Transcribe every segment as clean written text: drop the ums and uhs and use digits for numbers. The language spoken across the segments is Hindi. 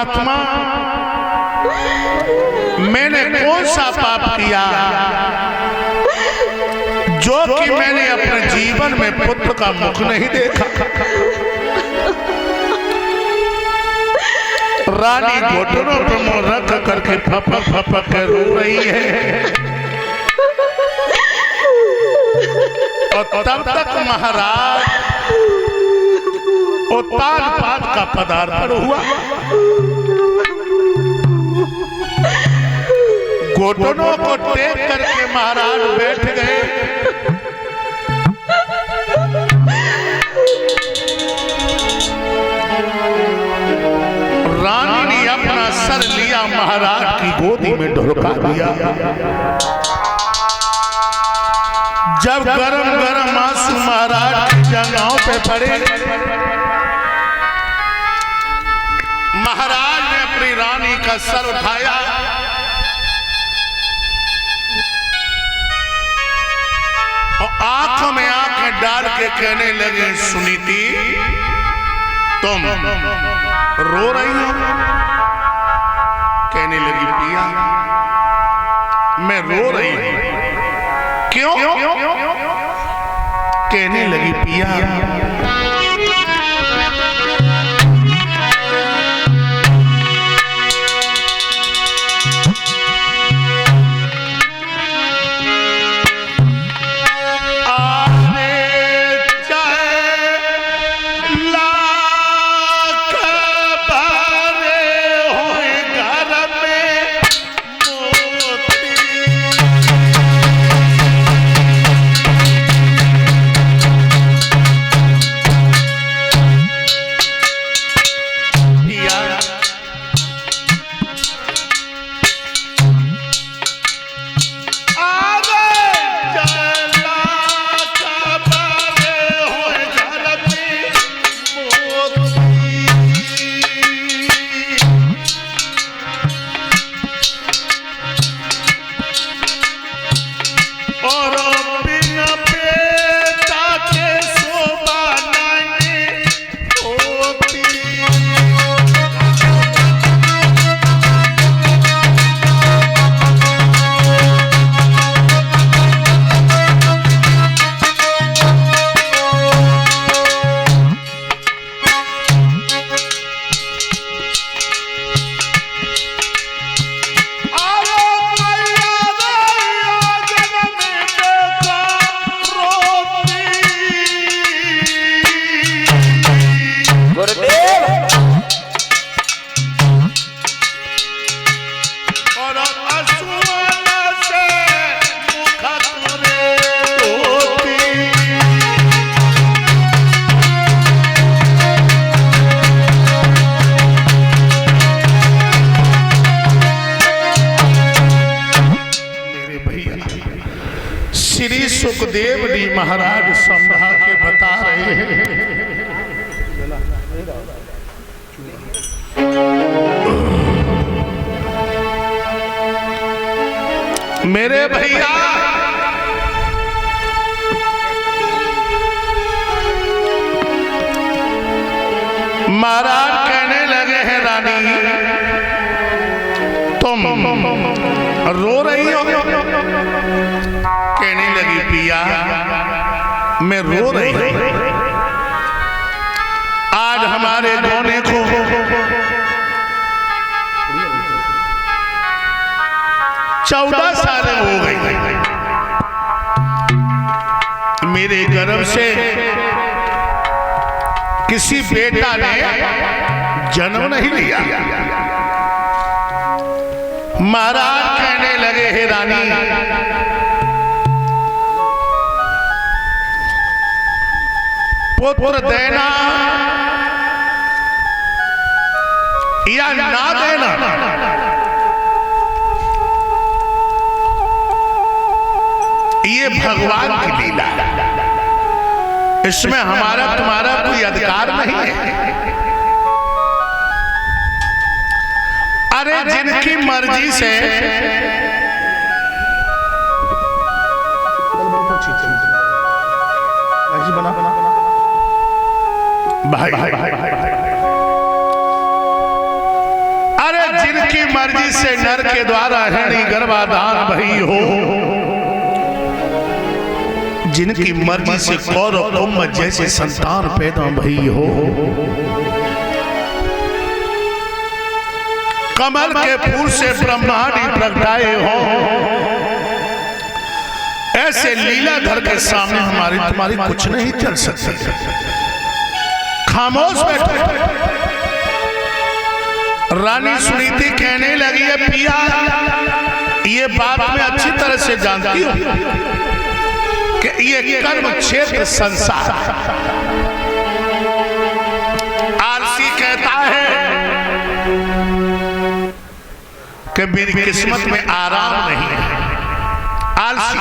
परमात्मा मैंने कौन सा पाप किया जो कि मैंने अपने जीवन में पुत्र का मुख नहीं देखा। रानी घुटनों पर मुंह रख करके फपक फपक कर रो रही है। और तब तक महाराज उत्ताल पाद का पदार्पण हुआ। घुटनों को टेक करके महाराज बैठ गए। रानी ने अपना सर लिया, महाराज की गोदी में ढुलका दिया। जब गरम गरम आंसू महाराज की जंघों पे पड़े, महाराज ने अपनी रानी का सर उठाया और आंखों में आंखें डाल के कहने लगे, सुनीति तुम रो रही हो? कहने लगी, पिया मैं रो रही हूं। क्यों? कहने लगी, पिया श्री सुखदेव जी महाराज समझा के बता रहे हैं। मेरे भैया महाराज कहने लगे हैं, रानी तुम रो रही हो? कहने लगी, पिया मैं रो रही हूं। आज हमारे गोने को 14 साल हो गई। मेरे गर्भ से किसी बेटा ने जन्म नहीं लिया। महाराज कहने लगे, हे रानी पुत्र देना या ना देना ये भगवान की लीला है। इसमें हमारा तुम्हारा कोई अधिकार नहीं है। अरे जिनकी मर्जी से भाई अरे जिनकी मर्जी से नर के द्वारा हिरणी गर्भाधान भई हो, जिनकी मर्जी से कौरव कुंभ जैसे संतान पैदा भई हो, कमल के फूल से ब्रह्मांड प्रगटाए हो, ऐसे लीलाधर के सामने हमारी तुम्हारी कुछ नहीं चल सकती। खामोश बैठो। रानी सुनीति कहने लगी है पिया, ये बात मैं अच्छी तरह से जानती हूं कि ये कर्म क्षेत्र संसार। आलसी कहता है कि मेरी किस्मत में आराम नहीं है, आलसी।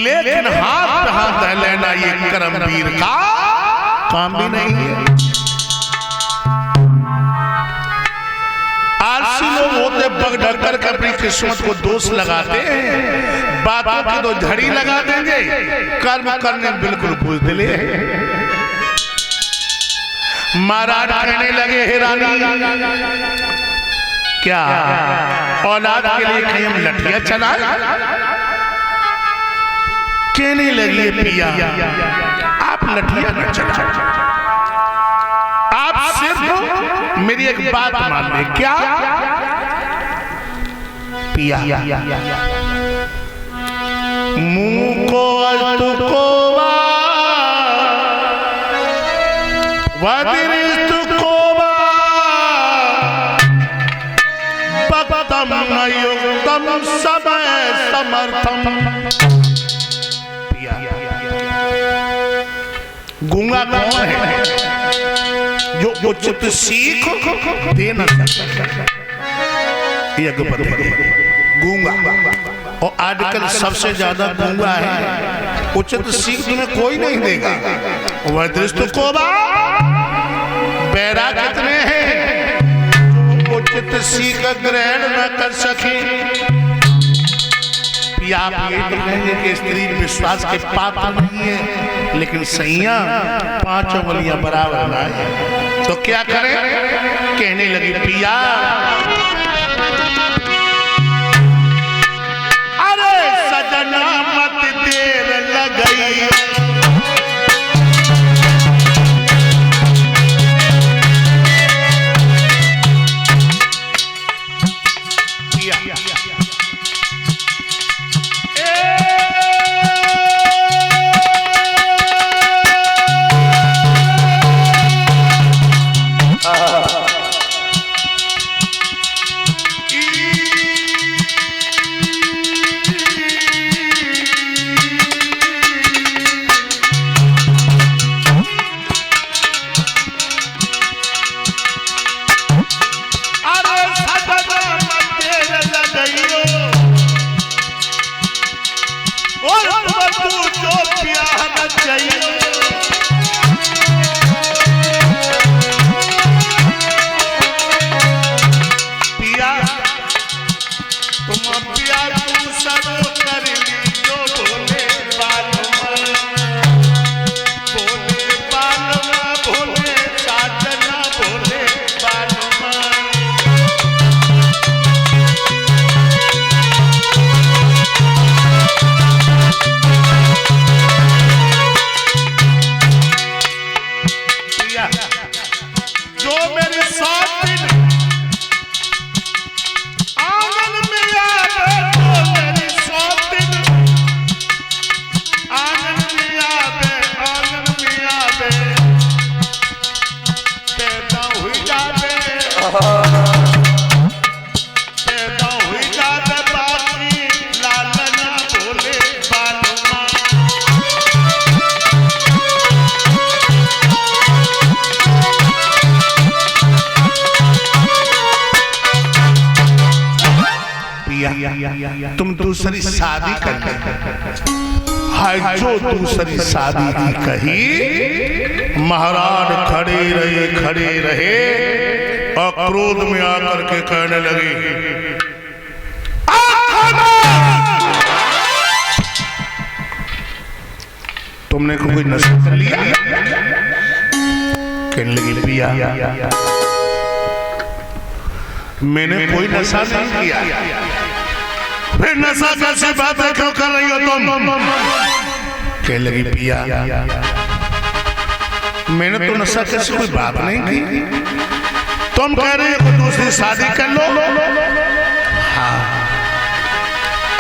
लेकिन हाथ पे हाथ धर लेना ये कर्मवीर का काम भी नहीं है। आलसी लोग होते बग डर कर अपनी किस्मत को दोष लगाते हैं, बातों की तो झड़ी लगा देंगे, कर्म करने बिल्कुल बुज़दिल है। महाराज कहने लगे हे रानी, क्या औलाद के लिए कहीं हम लठिया चलाए? कहने लगी पिया, आप लठिया न चलाए, आप सिर्फ मेरी एक बात मान ले। क्या पिया? मुंह को तुको युक्तम समय समर्थम। गूंगा कौन है जो उचित सीख दे न सकता? गूंगा। और आजकल सबसे ज्यादा गूंगा है, उचित सीख तुम्हें कोई नहीं देगा। वह दृष्टि को बैरा कितने हैं उचित सीख ग्रहण न कर सके। आप ये तो कहेंगे कि स्त्री विश्वास के पात्र नहीं है, लेकिन सैया 5 उंगलियां बराबर ना है, तो क्या करें? कहने लगी पिया, अरे सजना मत देर लगई, तुम दूसरी शादी कर है, जो दूसरी शादी की कही। महाराज खड़े रहे और क्रोध में आकर के कहने लगे, तुमने कोई नशा कर लिया? कहने लगी पिया, मैंने कोई नशा नहीं किया। फिर नशा कैसी बातें क्यों कर रही हो तुम? कह लगी पिया मैंने तो नशा कैसी कोई बात नहीं की। तुम कह रहे हो दूसरी शादी कर लो। हाँ,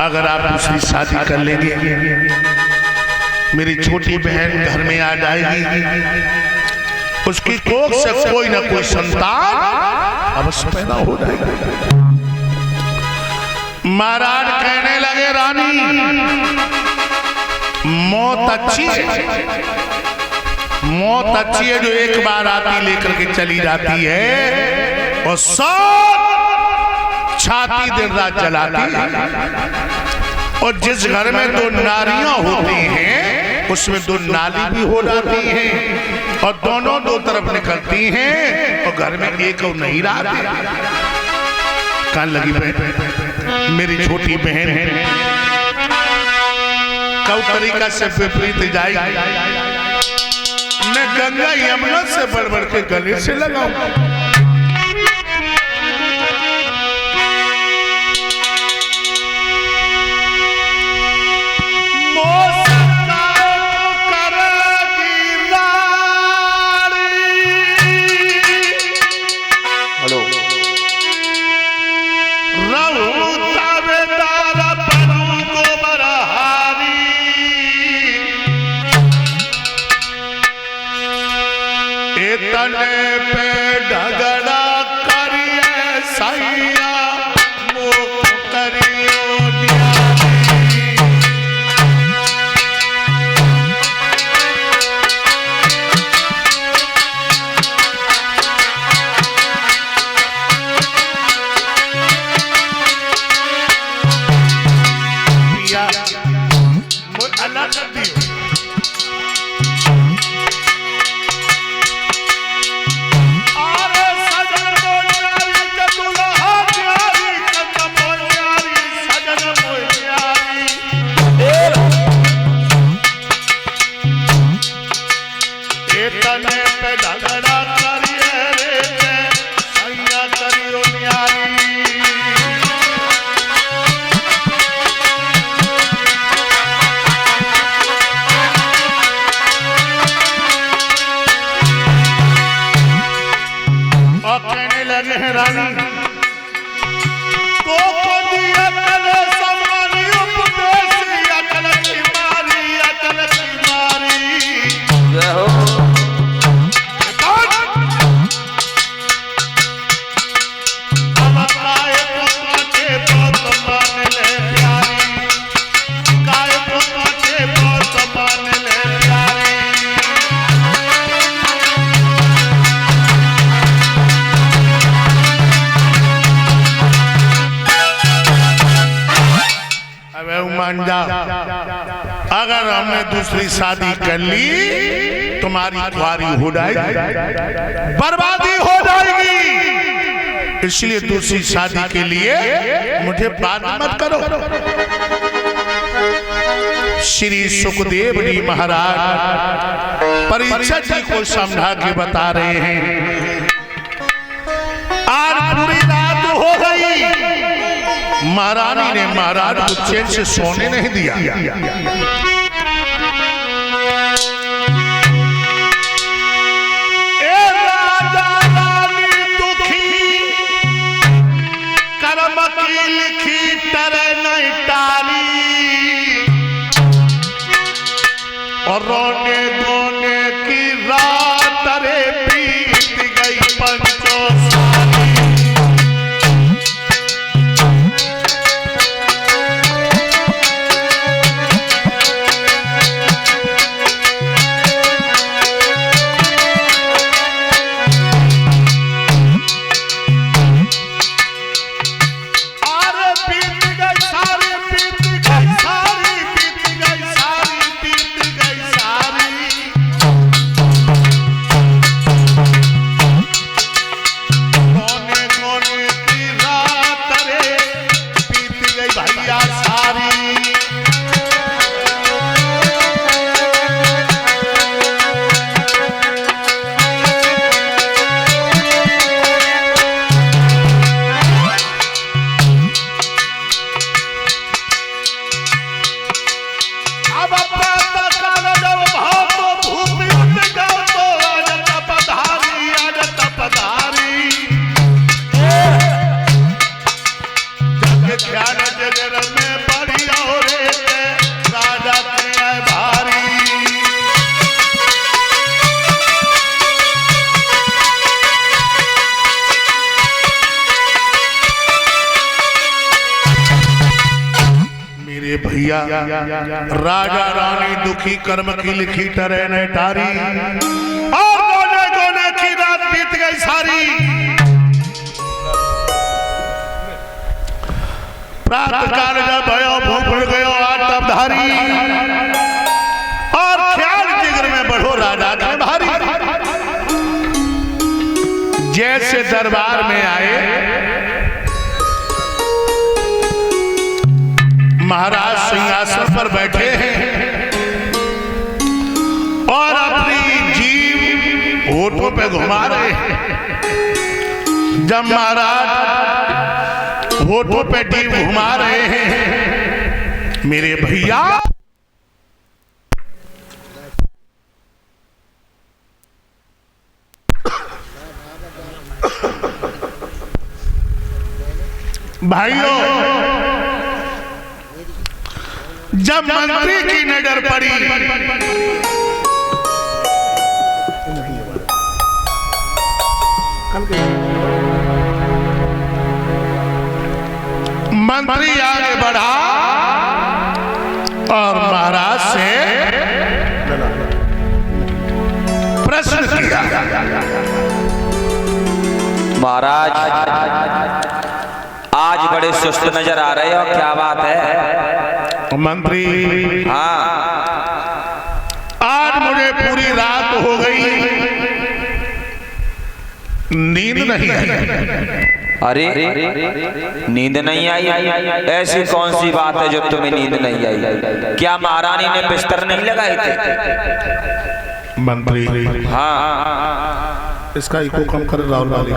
अगर आप दूसरी शादी कर लेंगे मेरी छोटी बहन घर में आ जाएगी, उसकी कोख से कोई ना कोई संतान अवश्य पैदा हो जाएगा। महाराज कहने लगे रानी मौत अच्छी है, मौत अच्छी है जो एक बार आती लेकर के चली जाती है और सब छाती दिन रात जलाती है। और जिस घर में दो नारियां होती हैं उसमें दो नाली भी हो जाती हैं और दोनों दो तरफ निकलती हैं और घर में एक और नहीं रहा। कान लगी बहन मेरी छोटी बहन है, कौ तरीका से विपरीत जाएगी। मैं गंगा यमुना से बढ़ बढ़ के गले से लगाऊं। तने पे ढगड़ा करिए सैया मुख करियो दिया अल्लाह कर दियो। अगर हमने दूसरी शादी कर ली तुम्हारी ख्वारी हो जाएगी, बर्बादी हो जाएगी, इसलिए दूसरी शादी के लिए मुझे बात मत करो। श्री सुखदेव जी महाराज परीक्षित जी को समझा के बता रहे हैं आज पूरी रात हो गई, महारानी ने महाराज को चैन से सोने नहीं दिया। ए राजा रानी दुखी कर्म की लिखी तरह नहीं टाली और रोने धोने की रात रे बीत गई पंचों साली। सारी मेरे भैया राजा रानी दुखी कर्म की लिखी टरे न टारी और गोने गोने की रात बीत गई सारी। प्रातः काल जब भयो भूख गयो आटम धारी और ख्याल जिगर में बढ़ो राजा के भारी। जैसे दरबार में आए महाराज सिंहासन पर बैठे हैं और अपनी जीभ होठों पे घुमा रहे हैं। जब महाराज होठों पे जीभ घुमा रहे हैं मेरे भैया भाइयों, जब मंत्री की नजर पड़ी मंत्री आगे बढ़ा और महाराज से प्रश्न किया। महाराज आज बड़े सुस्त नजर आ रहे हो, क्या बात है? मंत्री, हाँ, आज मुझे पूरी रात हो गई, नींद नहीं आई। अरे नींद नहीं आई? ऐसी कौन सी बात है जो तुम्हें नींद नहीं आई? क्या महारानी ने बिस्तर नहीं लगाए थे? मंत्री, हाँ, इसका इको कम कर राहुल वाली।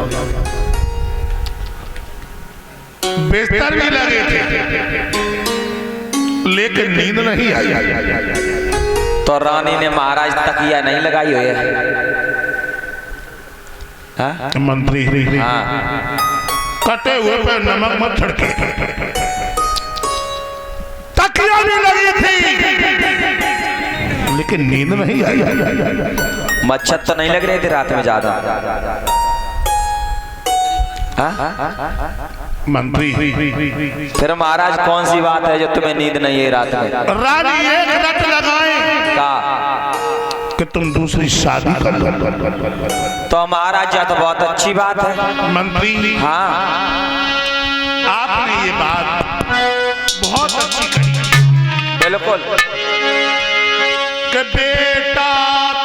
बिस्तर भी लगे थे लेकिन नींद नहीं आई। तो रानी ने महाराज तकिया नहीं लगाई हुई है? मंत्री, हाँ, कटे हुए पे नमक मत छिड़के। तकिया भी लगी थी लेकिन नींद नहीं आई। मच्छर तो नहीं लग रहे थे रात में ज्यादा? मंत्री, फिर महाराज कौन सी बात है जो तुम्हें नींद नहीं है रात में? रानी एक रट लगाए कि तुम दूसरी शादी कर लो। तो महाराज यह तो बहुत अच्छी बात है। मंत्री, हाँ, आपने ये बात बहुत अच्छी कही। बिल्कुल। कि बेटा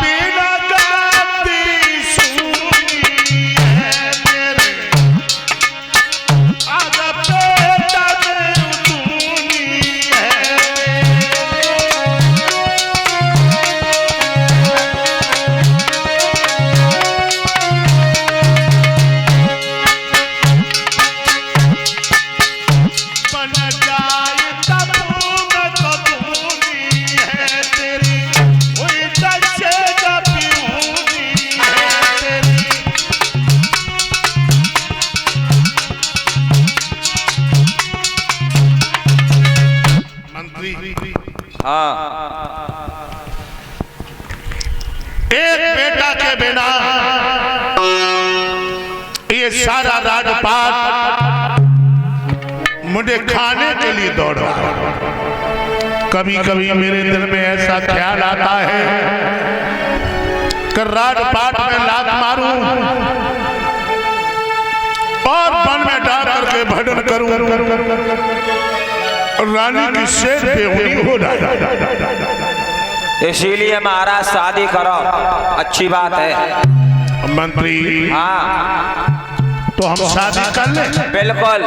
बिना गाती सूनी है मेरे, आज बेटा दूनी है। बन जाए तब मैं कबूनी है तेरी, वही दर्शे कबूनी है तेरी। मंत्री, हाँ, एक बेटा के बिना ये सारा राजपाट मुझे खाने के लिए दौड़ा। कभी कभी मेरे दिल में ऐसा ख्याल आता है कि राजपाट में लात मारूं और वन में जा करके भजन करूं, रानी की शेर बेहुनी हो जाए। इसीलिए महाराज शादी करो, अच्छी बात है। मंत्री, हाँ, तो हम शादी कर लें? बिल्कुल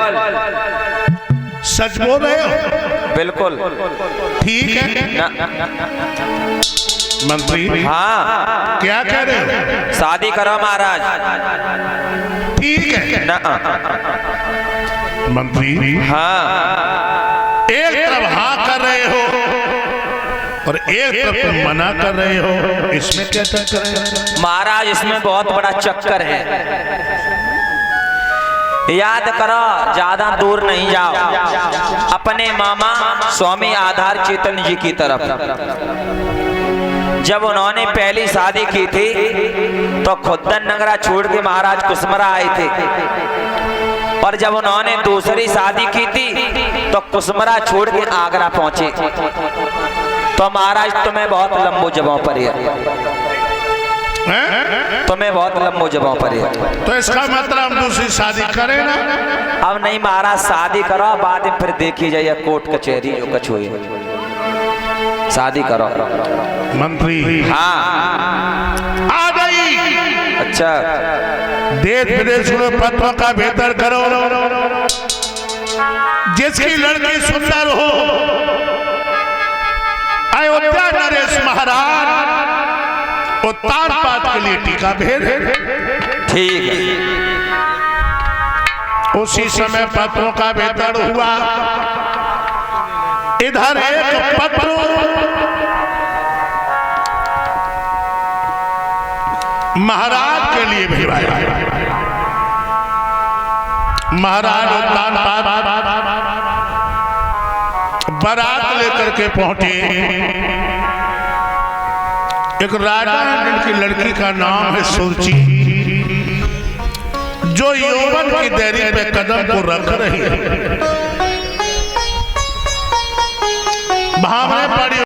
सच बोल रहे हो? बिल्कुल ठीक है मंत्री, हाँ, क्या कह रहे हो? शादी करो महाराज। ठीक है ना, मंत्री, हाँ, एक तरफ हाँ कर रहे हो और एक तरफ तुम मना कर रहे हो, इसमें क्या चक्कर है? महाराज इसमें बहुत बड़ा चक्कर है। याद करो, ज्यादा दूर नहीं जाओ, अपने मामा स्वामी आधार चेतन जी की तरफ। जब उन्होंने पहली शादी की थी तो खुद्दन नगरा छोड़ के महाराज कुसमरा आए थे। और जब उन्होंने दूसरी शादी की थी तो कुसमरा छोड़ के आगरा पहुंचे। तो महाराज तुम्हें बहुत लंबो जबां पर है, तुम्हें बहुत लंबो जबां पर है। तो इसका मतलब हम दूसरी शादी करें ना? अब नहीं महाराज, शादी करो, बाद में फिर देखी जाइए कोर्ट कचहरी जो कछ हुई। शादी करो मंत्री। हाँ आ गई। अच्छा, देश विदेश में पत्रों का बेहतर करो। जिसकी लड़की सुंदर हो, अयोध्या नरेश महाराज उत्तान पात के लिए टीका भेज। ठीक है। उसी समय पत्रों का बेहतर हुआ। इधर एक पत्र महाराज के लिए भिजवाया। महाराज उत्तान पात बारात लेकर के पहुंचे। एक राजा है जिनकी लड़की का नाम है सुरुचि, जो यौवन की देरी पे कदम को रख रही है। भावना पड़ी।